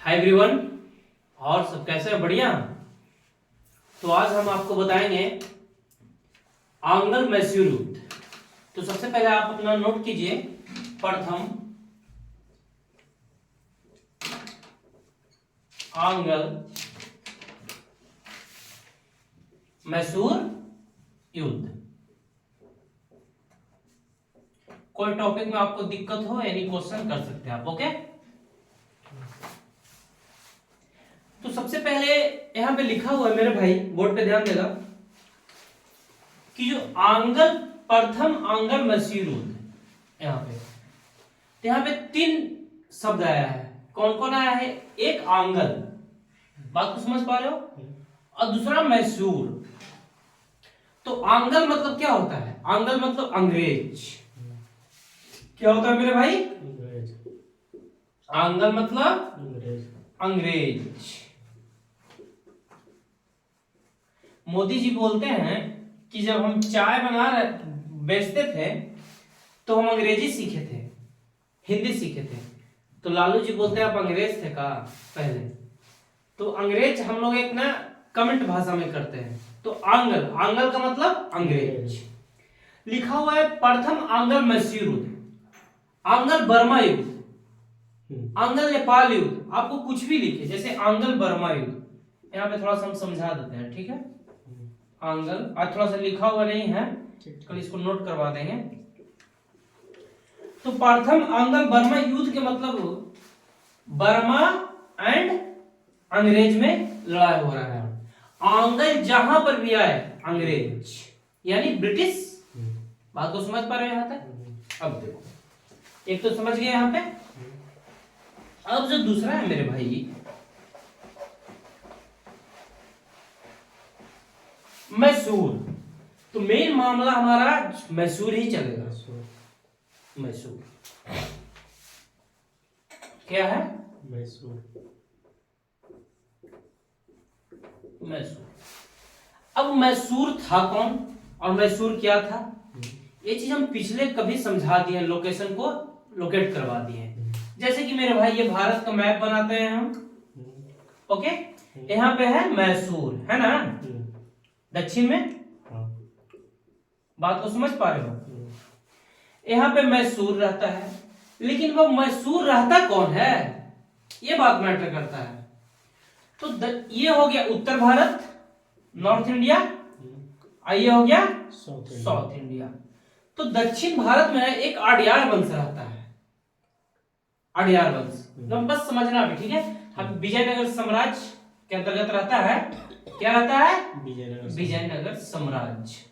Hi everyone. और सब कैसे हैं? बढ़िया। तो आज हम आपको बताएंगे आंगल मैसूर युद्ध। तो सबसे पहले आप अपना नोट कीजिए, प्रथम आंगल मैसूर युद्ध। कोई टॉपिक में आपको दिक्कत हो एनी क्वेश्चन कर सकते हैं आप। ओके। तो सबसे पहले यहां पे लिखा हुआ है मेरे भाई, बोर्ड पे ध्यान देगा कि जो प्रथम आंगल मैसूर युद्ध यहाँ पे, तो यहाँ पे 3 शब्द आया है। कौन कौन आया है? एक आंगल, बात को समझ पा रहे हो, और दूसरा मैसूर। तो आंगल मतलब क्या होता है? आंगल मतलब अंग्रेज। क्या होता है मेरे भाई? आंगल मतलब अंग्रेज। मोदी जी बोलते हैं कि जब हम चाय बेचते थे तो हम अंग्रेजी सीखे थे, हिंदी सीखे थे। तो लालू जी बोलते हैं आप अंग्रेज थे का पहले? तो अंग्रेज हम लोग एक ना कमेंट भाषा में करते हैं। तो आंगल, आंगल का मतलब अंग्रेज। लिखा हुआ है प्रथम आंगल मैसूर युद्ध, आंगल बर्मा युद्ध, आंगल नेपाल युद्ध। आपको कुछ भी लिखे, जैसे आंगल बर्मा युद्ध, यहाँ पे थोड़ा सा हम समझा देते हैं, ठीक है। आंगल आज थोड़ा सा लिखा हुआ नहीं है, कल इसको नोट करवा देंगे। तो प्रथम आंगल बर्मा युद्ध के मतलब बर्मा एंड अंग्रेज में लड़ाई हो रहा है। आंगल जहां पर भी आए अंग्रेज यानी ब्रिटिश। बात को समझ पा रहे हो यहां तक? अब देखो, एक तो समझ गए यहां पे। अब जो दूसरा है मेरे भाई, मैसूर। तो मेन मामला हमारा मैसूर ही चलेगा। मैसूर क्या है? मैसूर। अब मैसूर था कौन और मैसूर क्या था, ये चीज हम पिछले कभी समझा दिए, लोकेशन को लोकेट करवा दिए। जैसे कि मेरे भाई ये भारत का मैप बनाते हैं हम, ओके। यहाँ पे है मैसूर, है ना, दक्षिण में। बात को समझ पा रहे हो? यहाँ पे मैसूर रहता है, लेकिन वो मैसूर रहता कौन है, ये बात मैटर करता है। तो ये हो गया उत्तर भारत, नॉर्थ इंडिया, और ये हो गया साउथ इंडिया। तो दक्षिण भारत में एक आडियार वंश रहता है, आडियार वंश। तो बस समझना भी, ठीक है। हम विजयनगर साम्राज्य के अंतर्गत रहता है। क्या रहता है? विजयनगर साम्राज्य।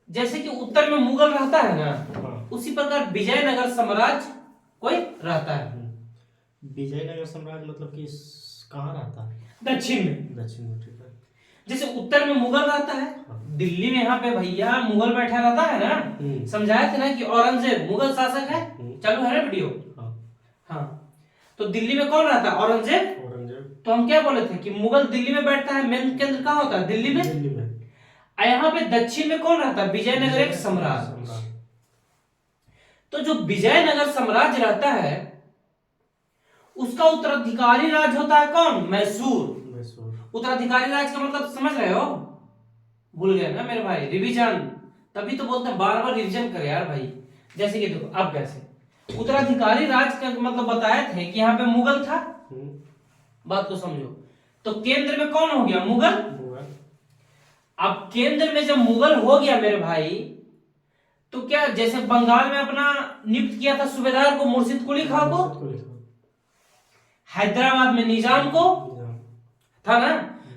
जैसे कि उत्तर में मुगल रहता है ना, उसी प्रकार विजयनगर साम्राज्य कोई रहता है। विजयनगर साम्राज्य मतलब कि कहाँ रहता है? दक्षिण में। दक्षिण में, ठीक है। जैसे उत्तर में मुगल रहता है, दिल्ली में यहाँ पे भैया मुगल बैठा रहता है ना। समझाया था ना कि औरंगजेब मुगल शासक है, चालू है ना वीडियो? हाँ। तो दिल्ली में कौन रहता है? औरंगजेब। तो हम क्या बोले थे कि मुगल दिल्ली में बैठता है, मेन केंद्र कहाँ होता है? दिल्ली में। यहाँ पे दक्षिण में कौन रहता है? विजयनगर एक साम्राज्य। तो जो विजयनगर साम्राज्य रहता है उसका उत्तराधिकारी राज होता है कौन? मैसूर। उत्तराधिकारी राज का मतलब समझ रहे हो? भूल गए ना मेरे भाई? रिवीजन, तभी तो बोलते हैं बार बार रिवीजन करे यार भाई। जैसे कि देखो अब कैसे उत्तराधिकारी राज का मतलब बताए थे कि यहाँ पे मुगल था। बात को समझो। तो केंद्र में कौन हो गया? मुगल। अब केंद्र में जब मुगल हो गया मेरे भाई, तो क्या जैसे बंगाल में अपना नियुक्त किया था सूबेदार को, मुर्शिद कुली खां को, हैदराबाद में निजाम को, था ना।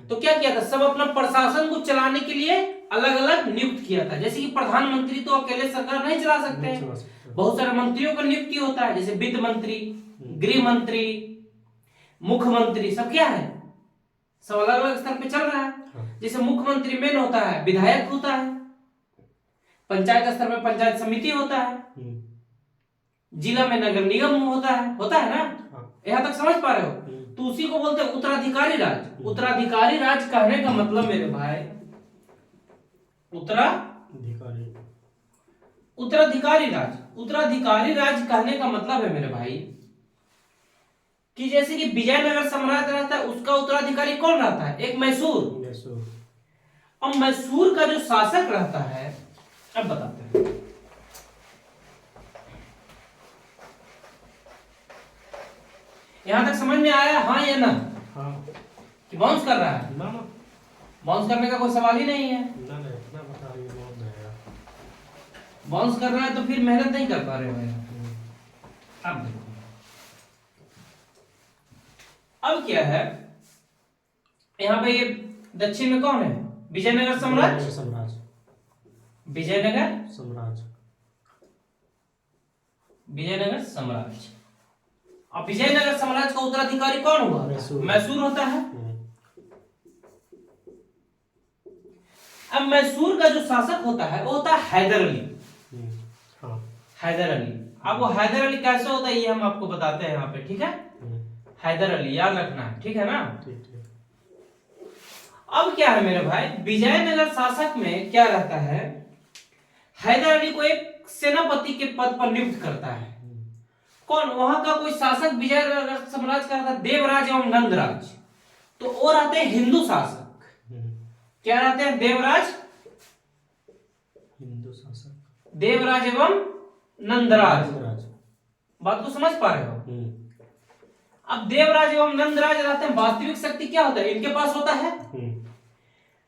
तो क्या किया था? सब अपना प्रशासन को चलाने के लिए अलग अलग नियुक्त किया था। जैसे कि प्रधानमंत्री तो अकेले सरकार नहीं चला सकते, बहुत सारे मंत्रियों का नियुक्ति होता है, जैसे वित्त मंत्री, गृह मंत्री, मुख्यमंत्री, सब क्या है, सब अलग अलग स्तर पे चल रहा है। जैसे मुख्यमंत्री मेन होता है, विधायक होता है, पंचायत स्तर में पंचायत समिति होता है, जिला में नगर निगम होता है ना। यहां तक समझ पा रहे हो? तो उसी को बोलते हैं उत्तराधिकारी राज। उत्तराधिकारी राज कहने का मतलब मेरे भाई, उत्तराधिकारी राज कहने का मतलब है मेरे भाई कि जैसे कि विजयनगर साम्राज्य रहता है, उसका उत्तराधिकारी कौन रहता है? एक मैसूर। मैसूर। अब मैसूर का जो शासक रहता है, अब बताते हैं। यहां तक समझ में आया, हाँ या ना? हाँ। कि बाउंस कर रहा है? ना ना, बाउंस करने का कोई सवाल ही नहीं है। ना ना, इतना बता रही है, बहुत रहेगा। बाउंस कर रहा है तो फिर मेहनत नहीं कर पा रहे हो यार। अब देखो, अब क्या है, यहाँ पे ये दक्षिण में कौन है? विजयनगर साम्राज्य। साम्राज्य। विजयनगर साम्राज्य। विजयनगर साम्राज्य। अब विजयनगर साम्राज्य का उत्तराधिकारी कौन हुआ? मैसूर। मैसूर होता है। अब मैसूर का जो शासक होता है वो होता है हैदर अली। हाँ। हैदर अली। अब वो हैदर अली कैसे होता है ये हम आपको बताते हैं यहाँ पे, ठीक है? हैदर अली याद रखना है, ठीक है ना? ठीक है। अब क्या है मेरे भाई, विजयनगर शासक में क्या रहता है, हैदर अली को एक सेनापति के पद पर नियुक्त करता है। कौन? वहां का कोई शासक विजयनगर साम्राज्य का रहता है देवराज एवं नंदराज। तो वो रहते हैं हिंदू शासक। क्या रहते हैं? देवराज, हिंदू शासक, देवराज एवं नंदराज। नंदराज। बात को समझ पा रहे हो? अब देवराज एवं नंदराज रहते हैं। वास्तविक शक्ति क्या होता है? इनके पास होता है।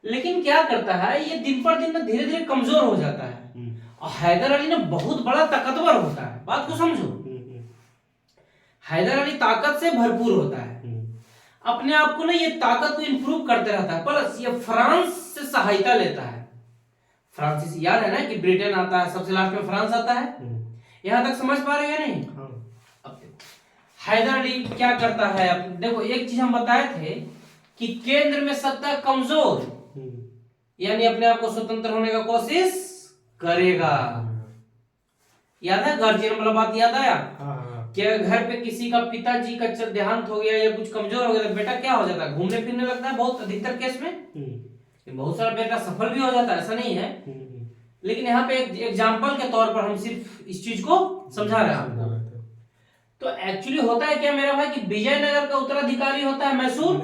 लेकिन क्या करता है, ये दिन पर दिन धीरे धीरे कमजोर हो जाता है। और हैदर अली ना बहुत बड़ा ताकतवर होता है। बात को समझो, हैदर अली ताकत से भरपूर होता है। अपने आप को ना ये ताकत को इंप्रूव करते रहता है। प्लस ये फ्रांस से सहायता लेता है। फ्रांसीसी याद है ना कि ब्रिटेन आता है, सबसे लास्ट में फ्रांस आता है। यहां तक समझ पा रहे हैं नहीं? अब हैदर अली क्या करता है, अब देखो एक चीज हम बताए थे कि केंद्र में सत्ता कमजोर, यानी अपने आप को स्वतंत्र होने का कोशिश करेगा। याद है? गार्जियन वाला बात याद आया? क्या घर पे किसी का पिताजी का देहांत हो गया या कुछ कमजोर हो गया तो बेटा क्या हो जाता है? घूमने फिरने लगता है। बहुत अधिकतर केस में बहुत सारा बेटा सफल भी हो जाता है, ऐसा नहीं है। लेकिन यहाँ पे एक एग्जाम्पल के तौर पर हम सिर्फ इस चीज को समझा रहे हैं। तो एक्चुअली होता है क्या मेरा भाई कि विजयनगर का उत्तराधिकारी होता है मैसूर।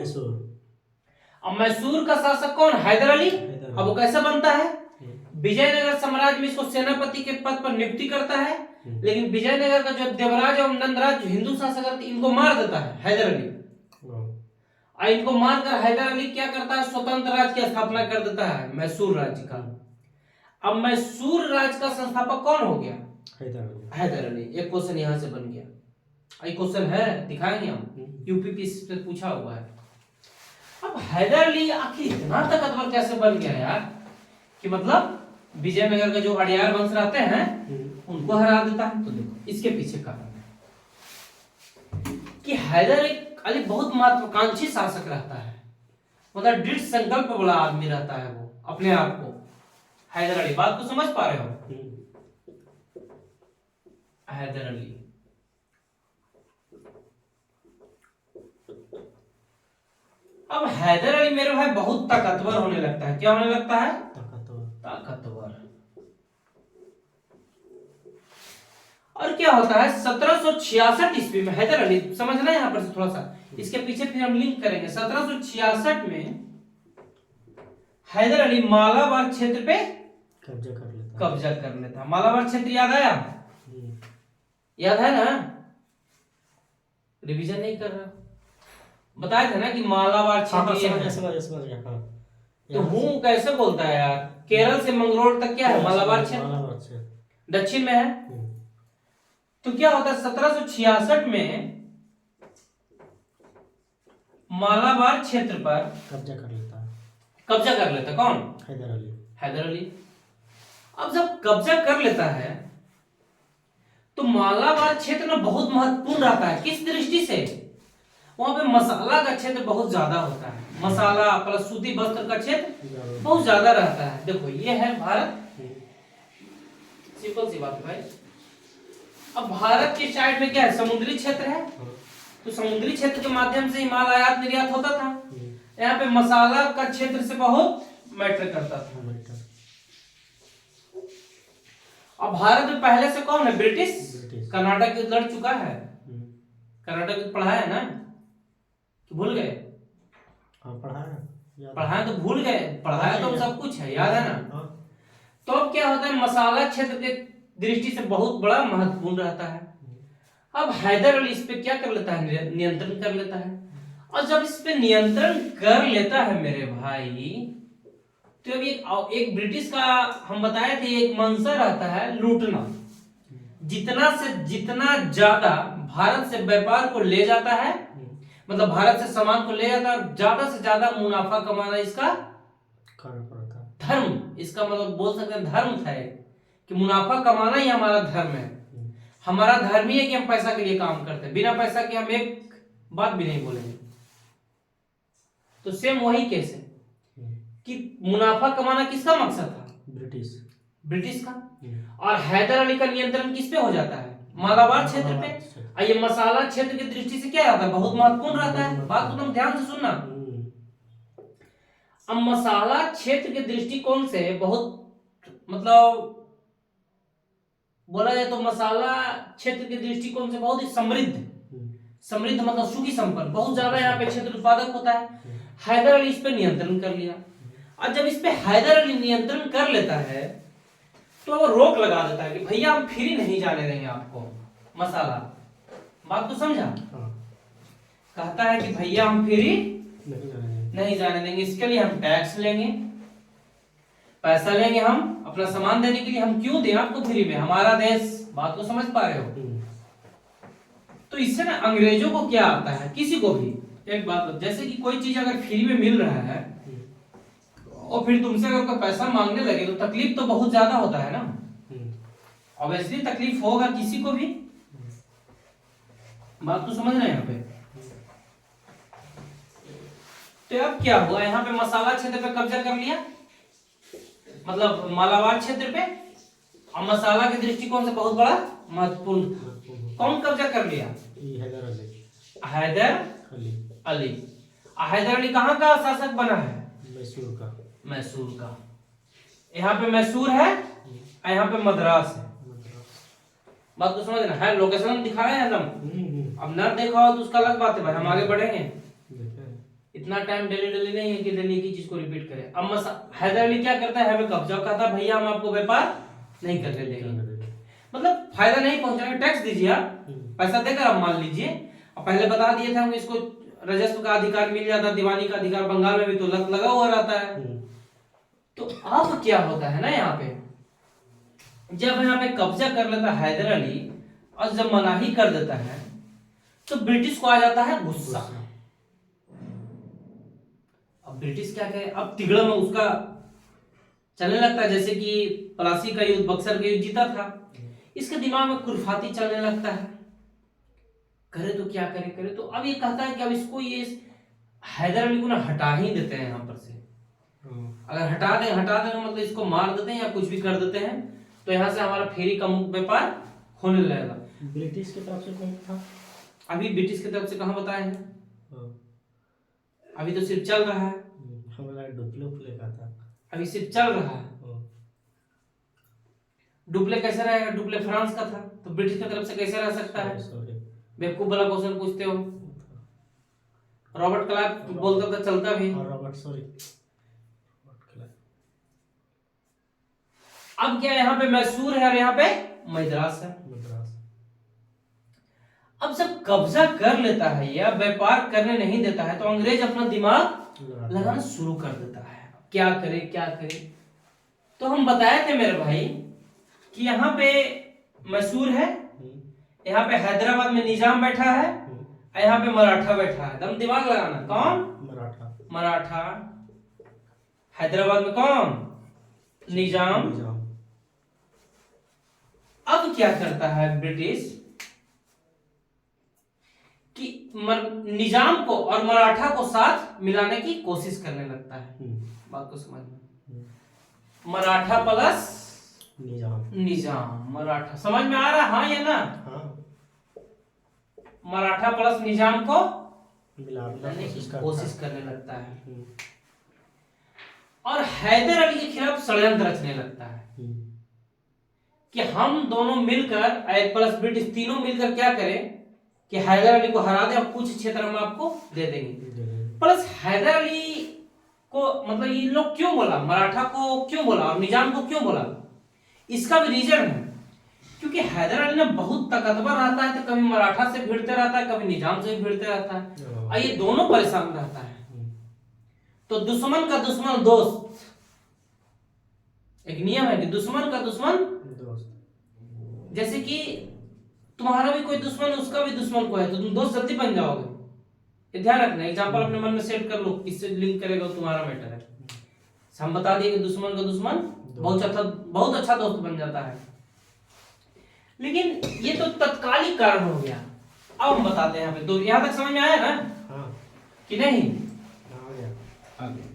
अब मैसूर का शासक कौन? हैदर अली। अब वो कैसे बनता है? विजयनगर साम्राज्य में इसको सेनापति के पद पर नियुक्ति करता है। लेकिन विजयनगर का जो देवराज और नंदराज जो हिंदू शासक रहते इनको मार देता है हैदर अली। और इनको मारकर हैदर अली क्या करता है? स्वतंत्र राज्य की स्थापना कर देता है, मैसूर राज्य का। अब मैसूर राज्य का संस्थापक कौन हो गया? हैदर अली। एक क्वेश्चन यहां से बन गया। ये क्वेश्चन है, दिखाएंगे हम, यूपीपीएससी से पूछा हुआ है। अब हैदर अली आखिर इतना ताकतवर कैसे बन गया यार, कि मतलब विजयनगर के जो अड़ियार वंश रहते हैं उनको हरा देता है। तो देखो इसके पीछे कारण है कि हैदर अली बहुत महत्वाकांक्षी शासक रहता है। मतलब दृढ़ संकल्प वाला आदमी रहता है वो अपने आप को। हैदर अली, बात को समझ पा रहे हो? हैदर अली अब हैदर अली मेरे भाई बहुत ताकतवर होने लगता है। क्या होने लगता है? ताकतवर। और क्या होता है 1766 ईस्वी में हैदर अली, समझना यहाँ पर से थोड़ा सा, इसके पीछे फिर हम लिंक करेंगे। 1766 में हैदर अली मालाबार क्षेत्र पे कब्जा कर लेता। मालाबार क्षेत्र याद आया? याद है ना? रिवीजन नहीं कर रहा? बताया था ना कि मालाबार क्षेत्र। समझ गया। तो हूँ कैसे बोलता है यार? केरल से मंगलोर तक क्या है? मालाबार क्षेत्र दक्षिण में है। तो क्या होता है 1766 में मालाबार क्षेत्र पर कब्जा कर लेता कौन? हैदर अली। अब जब कब्जा कर लेता है तो मालाबार क्षेत्र में बहुत महत्वपूर्ण रहता है। किस दृष्टि से? वहां पे मसाला का क्षेत्र बहुत ज्यादा होता है। मसाला प्लस सूती वस्त्र का क्षेत्र बहुत ज्यादा रहता है। देखो ये है भारत, सिंपल सी बात है भाई। अब भारत के साइड में क्या है? समुद्री क्षेत्र है। तो समुद्री क्षेत्र के माध्यम से ही माल आयात निर्यात होता था। यहाँ पे मसाला का क्षेत्र से बहुत मैटर करता था। अब भारत में पहले से कौन है? ब्रिटिश। कर्नाटक युद्ध लड़ चुका है। कर्नाटक पढ़ाया है ना, कि भूल गए? हाँ पढ़ा है, याद है। पढ़ाया तो भूल गए, पढ़ाया तो सब कुछ है, याद है ना। हाँ। तो अब क्या होता है, मसाला क्षेत्र के दृष्टि से बहुत बड़ा महत्वपूर्ण रहता है। अब हैदर अली इस पे क्या कर लेता है, नियंत्रण कर लेता है। और जब इस पे नियंत्रण कर लेता है मेरे भाई, तो अब एक ब्रिटिश का हम बताए थे एक मंशा रहता है लूटना। जितना से जितना ज्यादा भारत से व्यापार को ले जाता है, मतलब भारत से सामान को ले जाता है, ज्यादा से ज्यादा मुनाफा कमाना इसका धर्म, इसका मतलब बोल सकते हैं धर्म था एक, कि मुनाफा कमाना ही हमारा धर्म है। हमारा धर्म ही है कि हम पैसा के लिए काम करते हैं, बिना पैसा के हम एक बात भी नहीं बोलेंगे। तो सेम वही केस है कि मुनाफा कमाना किसका मकसद था? ब्रिटिश का। और हैदर अली का नियंत्रण किस पे हो जाता है? मालाबार क्षेत्र पे। और ये मसाला क्षेत्र की दृष्टि से क्या रहता है, बहुत महत्वपूर्ण रहता है। बात को तुम ध्यान से सुनना। अब मसाला क्षेत्र के दृष्टिकोण से बहुत, मतलब बोला जाए तो मसाला क्षेत्र के दृष्टिकोण से बहुत ही समृद्ध मतलब सुखी संपन्न, बहुत ज्यादा यहाँ पे क्षेत्र उत्पादक होता है। हैदर अली इस पे नियंत्रण कर लिया। और जब इस पे हैदर अली नियंत्रण कर लेता है तो वो रोक लगा देता है कि भैया हम फ्री नहीं जाने देंगे आपको मसाला। बात तो समझा? कहता है कि भैया हम फ्री नहीं जाने देंगे, इसके लिए हम टैक्स लेंगे, पैसा लेंगे, हम अपना सामान देने के लिए हम क्यों दें आपको फ्री में, हमारा देश। बात को समझ पा रहे हो? तो इससे ना अंग्रेजों को क्या आता है, किसी को भी एक बात, जैसे कि कोई चीज अगर फ्री में मिल रहा है और फिर तुमसे अगर कोई पैसा मांगने लगे तो तकलीफ तो बहुत ज्यादा होता है ना। ऑब्वियसली तकलीफ होगा किसी को भी। बात तो समझ रहे हैं यहाँ पे? तो अब क्या हुआ, यहाँ पे मसाला क्षेत्र पे कब्जा कर लिया, मतलब मालाबार क्षेत्र पे। और मसाला के दृष्टिकोण से बहुत बड़ा महत्वपूर्ण। कौन कब्जा कर लिया? हैदर अली। हैदर अली कहाँ का शासक बना है? मैसूर का। यहाँ पे मैसूर है और यहाँ पे मद्रास है। बात को समझना है, लोकेशन दिखाया है एकदम। अब ना देखा हो तो उसका अलग बात है भाई, हम आगे बढ़ेंगे। इतना टाइम डेली नहीं है कि डेली एक ही चीज को रिपीट करें। अब हैदर अली क्या करता है, हमें कब्जा कहता है भैया हम आपको व्यापार नहीं करने देंगे, मतलब फायदा नहीं पहुंचाएंगे, टैक्स दीजिए आप, पैसा देकर आप मान लीजिए। और पहले बता दिए थे हम, इसको राजस्व का अधिकार मिल जाता, दीवानी का अधिकार बंगाल में भी तो लगा हुआ रहता है। तो अब क्या होता है ना, यहाँ पे जब यहाँ पे कब्जा कर लेता है हैदर अली और जब मनाही कर देता है तो ब्रिटिश को आ जाता है गुस्सा। अब ब्रिटिश क्या कहे, अब तिगड़ा में उसका चलने लगता है, जैसे कि प्लासी का युद्ध, बक्सर का युद्ध जीता था, इसके दिमाग में कुरफाती चलने लगता है, करे तो क्या करे। तो अब ये कहता है कि अब इसको ये हैदर अली को ना हटा ही देते हैं यहाँ पर से। अगर हटा दें मतलब इसको मार देते हैं या कुछ भी कर देते हैं तो यहाँ से हमारा फेरी का मुक्त व्यापार होने लगेगा। ब्रिटिश की तरफ से कौन था? अभी ब्रिटिश की तरफ से कहाँ बताए हैं, अभी तो सिर्फ चल रहा है। डुप्ले का था, अभी सिर्फ चल रहा है। डुप्ले कैसे रहेगा, डुप्ले फ्रांस का था, तो ब्रिटिश की तरफ से कैसे रह सकता है? बेवकूफ वाला क्वेश्चन पूछते हो। रॉबर्ट क्लार्क बोलता था चलता भी। अब क्या यहाँ पे मैसूर है और यहाँ पे मद्रास है। अब जब कब्जा कर लेता है या व्यापार करने नहीं देता है तो अंग्रेज अपना दिमाग लगाना शुरू कर देता है, क्या करे। तो हम बताए थे मेरे भाई कि यहाँ पे मैसूर है, यहाँ पे हैदराबाद में निजाम बैठा है और यहाँ पे मराठा बैठा है। दम दिमाग लगाना, कौन? मराठा। हैदराबाद में कौन? निजाम। अब क्या करता है ब्रिटिश कि निजाम को और मराठा को साथ मिलाने की कोशिश करने लगता है। बात को समझना, मराठा प्लस निजाम। मराठा समझ में आ रहा? हाँ या ना? मराठा प्लस निजाम को मिलाने की कोशिश करने लगता है और हैदर अली के खिलाफ षड्यंत्र रचने लगता है कि हम दोनों मिलकर, एक प्लस ब्रिटिश, तीनों मिलकर क्या करें कि हैदर अली को हरा दे और कुछ क्षेत्र हम आपको दे देंगे। प्लस हैदर अली को मतलब ये लोग क्यों बोला, मराठा को क्यों बोला और निजाम को क्यों बोला, इसका भी रीजन है। क्योंकि हैदर अली ना बहुत ताकतवर रहता है, तो कभी मराठा से भिड़ते रहता है, कभी निजाम से भी भिड़ते रहता है, और ये दोनों परेशान रहता है। तो दुश्मन का दुश्मन दोस्त, एक नियम है कि दुश्मन का दुश्मन दोस्त। जैसे कि तुम्हारा भी कोई दुश्मन उसका भी दुश्मन को है, तो तुम दोस्त जल्दी बन जाओगे। ये ध्यान रखना, एग्जांपल अपने मन में सेट कर लो, किससे लिंक करेगा तुम्हारा मैटर है। हम बता दिए कि दुश्मन का दुश्मन बहुत अच्छा दोस्त बन जाता है। लेकिन ये तो तत्कालिक कारण हो गया। अब हम बताते हैं यहाँ पे, तो यहाँ तक समझ में आया ना? हाँ। कि नहीं? आगे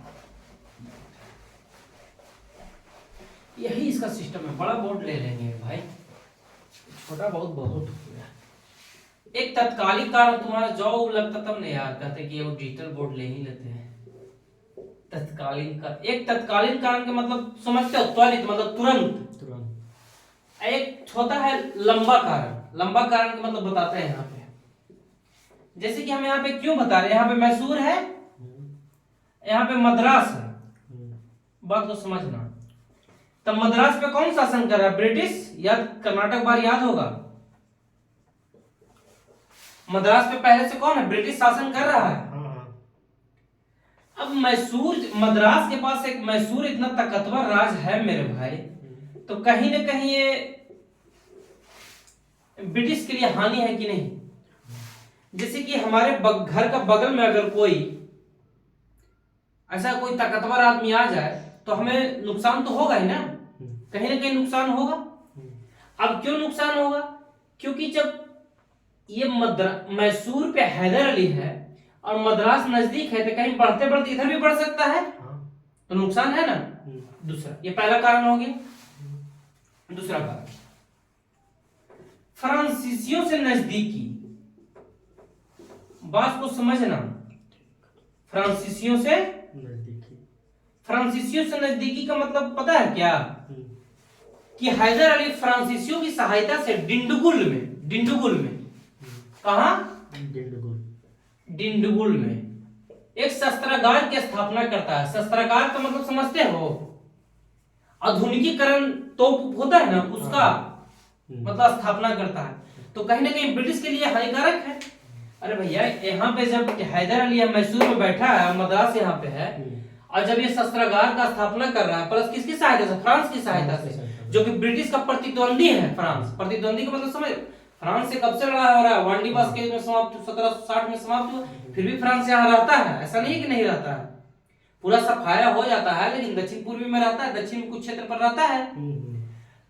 यही इसका सिस्टम है। बड़ा बोर्ड ले लेंगे भाई, छोटा बहुत हो गया। एक तत्कालिक कारण तुम्हारा जॉब लगता तब नहीं यार, कहते कि वो डिजिटल बोर्ड ले ही लेते हैं। तत्कालीन का एक तत्कालीन कारण का मतलब समझते हो, त्वरित मतलब तुरंत। एक होता है लंबा कारण। लंबा कारण का मतलब बताते हैं यहाँ पे। जैसे कि हम यहाँ पे क्यों बता रहे हैं, यहाँ पे मैसूर है, यहाँ पे मद्रास है, बात को समझना। तब मद्रास पे कौन शासन कर रहा है? ब्रिटिश या कर्नाटक बार याद होगा। मद्रास पे पहले से कौन है? ब्रिटिश शासन कर रहा है। अब मैसूर, मद्रास के पास एक मैसूर इतना ताकतवर राज है मेरे भाई, तो कहीं ना कहीं ये ब्रिटिश के लिए हानि है कि नहीं? जैसे कि हमारे घर का बगल में अगर कोई ऐसा कोई ताकतवर आदमी आ जाए तो हमें नुकसान तो होगा ही ना, कहीं ना कहीं नुकसान होगा। अब क्यों नुकसान होगा? क्योंकि जब ये मैसूर पे हैदर अली है और मद्रास नजदीक है, तो कहीं बढ़ते बढ़ते इधर भी बढ़ सकता है, तो नुकसान है ना। दूसरा, ये पहला कारण हो गया। दूसरा कारण, फ्रांसीसियों से नजदीकी। बात को समझना, फ्रांसीसियों से नजदीकी का मतलब पता है क्या? कि हैदर अली फ्रांसीसियों की सहायता से डिंडुगुल में कहा? डिंडुगुल में एक शस्त्रागार की स्थापना करता है। शस्त्रागार का मतलब समझते हो? आधुनिकीकरण तोप होता है ना, उसका मतलब स्थापना करता है। तो कहीं ना कहीं ब्रिटिश के लिए हानिकारक है। अरे भैया, यहाँ पे जब हैदर अली मैसूर में बैठा है, मद्रास यहाँ पे है, और जब ये शस्त्रागार का स्थापना कर रहा है, प्लस किसकी सहायता से? फ्रांस की सहायता से, जो कि ब्रिटिश का प्रतिद्वंदी है। फ्रांस प्रतिद्वंदी का मतलब समझ, फ्रांस से कब से लड़ाई हो रहा है? वांडी पास के में समाप्त, 1760 में समाप्त हुआ। फिर भी फ्रांस यहाँ रहता है, ऐसा नहीं कि नहीं रहता है। पूरा सफाया हो जाता है, लेकिन दक्षिण पूर्वी में रहता है, दक्षिण में कुछ क्षेत्र पर रहता है।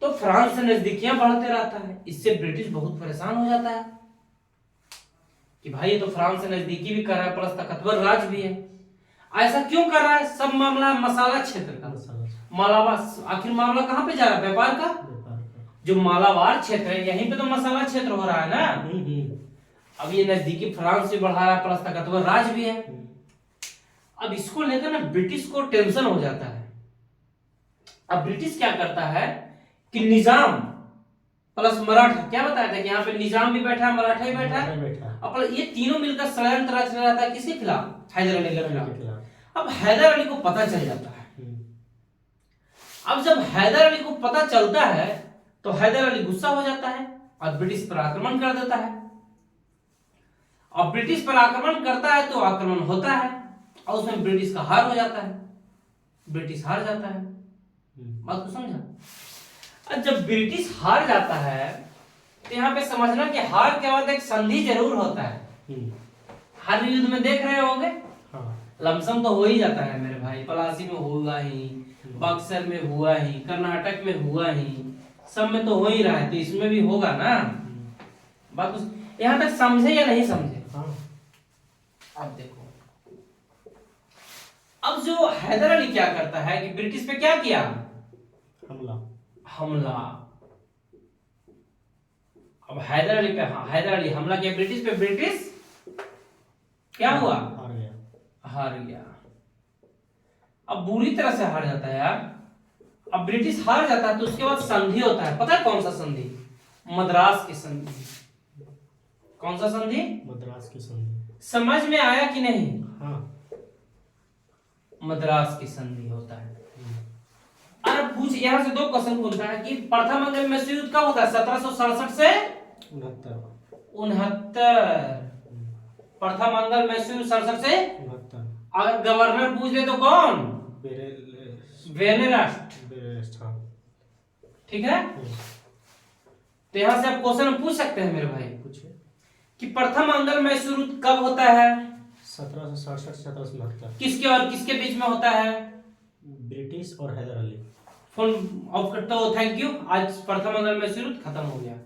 तो फ्रांस से नजदीकियां बढ़ते रहता है। इससे ब्रिटिश बहुत परेशान हो जाता है कि भाई ये तो फ्रांस से नजदीकी भी कर रहा है, प्लस ताकतवर राज भी है। ऐसा क्यों कर रहा है? सब मामला मसाला क्षेत्र का। मालाबार, आखिर मामला कहाँ पे जा रहा है? व्यापार का। जो मालाबार क्षेत्र है, यहीं पे तो मसाला क्षेत्र हो रहा है ना। अब ये नजदीकी फ्रांस से बढ़ा रहा है, प्लस ताकतवर राज भी है। अब इसको लेकर ना ब्रिटिश को टेंशन हो जाता है। अब ब्रिटिश क्या करता है कि निजाम प्लस मराठा, क्या बताया था कि यहाँ पे निजाम भी बैठा है, मराठा भी बैठा है, अब ये तीनों मिलकर षड्यंत्र रचना रहता है। किसके खिलाफ? हैदर अली के खिलाफ। अब हैदर अली को पता चल जाता है। अब जब हैदर अली को पता चलता है तो हैदर अली गुस्सा हो जाता है और ब्रिटिश पर आक्रमण कर देता है। और ब्रिटिश पर आक्रमण करता है तो आक्रमण होता है और उसमें ब्रिटिश का हार हो जाता है, ब्रिटिश हार जाता है। बात को समझा? जब ब्रिटिश हार जाता है तो यहाँ पे समझना कि हार के बाद एक संधि जरूर होता है। हर युद्ध में देख रहे होंगे, लमसम तो हो ही जाता है मेरे भाई। पलासी में हुआ ही, बक्सर में हुआ ही, कर्नाटक में हुआ ही, सब में तो हो ही रहा है, तो इसमें भी होगा ना। बात यहाँ तक समझे या नहीं समझे? अब देखो, अब जो हैदर अली क्या करता है कि ब्रिटिश पे क्या किया? हमला। अब हैदर अली पे, हैदर अली हमला किया ब्रिटिश पे, ब्रिटिश क्या हुआ? हार गया। अब बुरी तरह से हार जाता है यार। अब ब्रिटिश हार जाता है तो उसके बाद संधि होता है। पता है कौन सा संधि? मद्रास की संधि। कौन सा संधि? मद्रास की संधि। समझ में आया कि नहीं? हाँ। मद्रास की संधि होता है। अरे पूछ, यहाँ से 2 क्वेश्चन पूछता है कि प्रथम अंग्रेज मैसूर युद्ध कब होता है? 1767 से 69। प्रथम अंग्रेज मैसूर 67 से 69। अगर गवर्नर पूछ ले तो कौन? वेरेस्ट। ठीक है, तो यहाँ से आप क्वेश्चन पूछ सकते हैं मेरे भाई। पूछिए कि प्रथम अंग्रेज मैसूर युद्ध कब होता है? 1767 1769। किसके और किसके बीच में होता है? ब्रिटिश और हैदर अली। फोन ऑफ करता हूँ। थैंक यू, आज प्रथम अंग्रेज मैसूर युद्ध खत्म हो गया।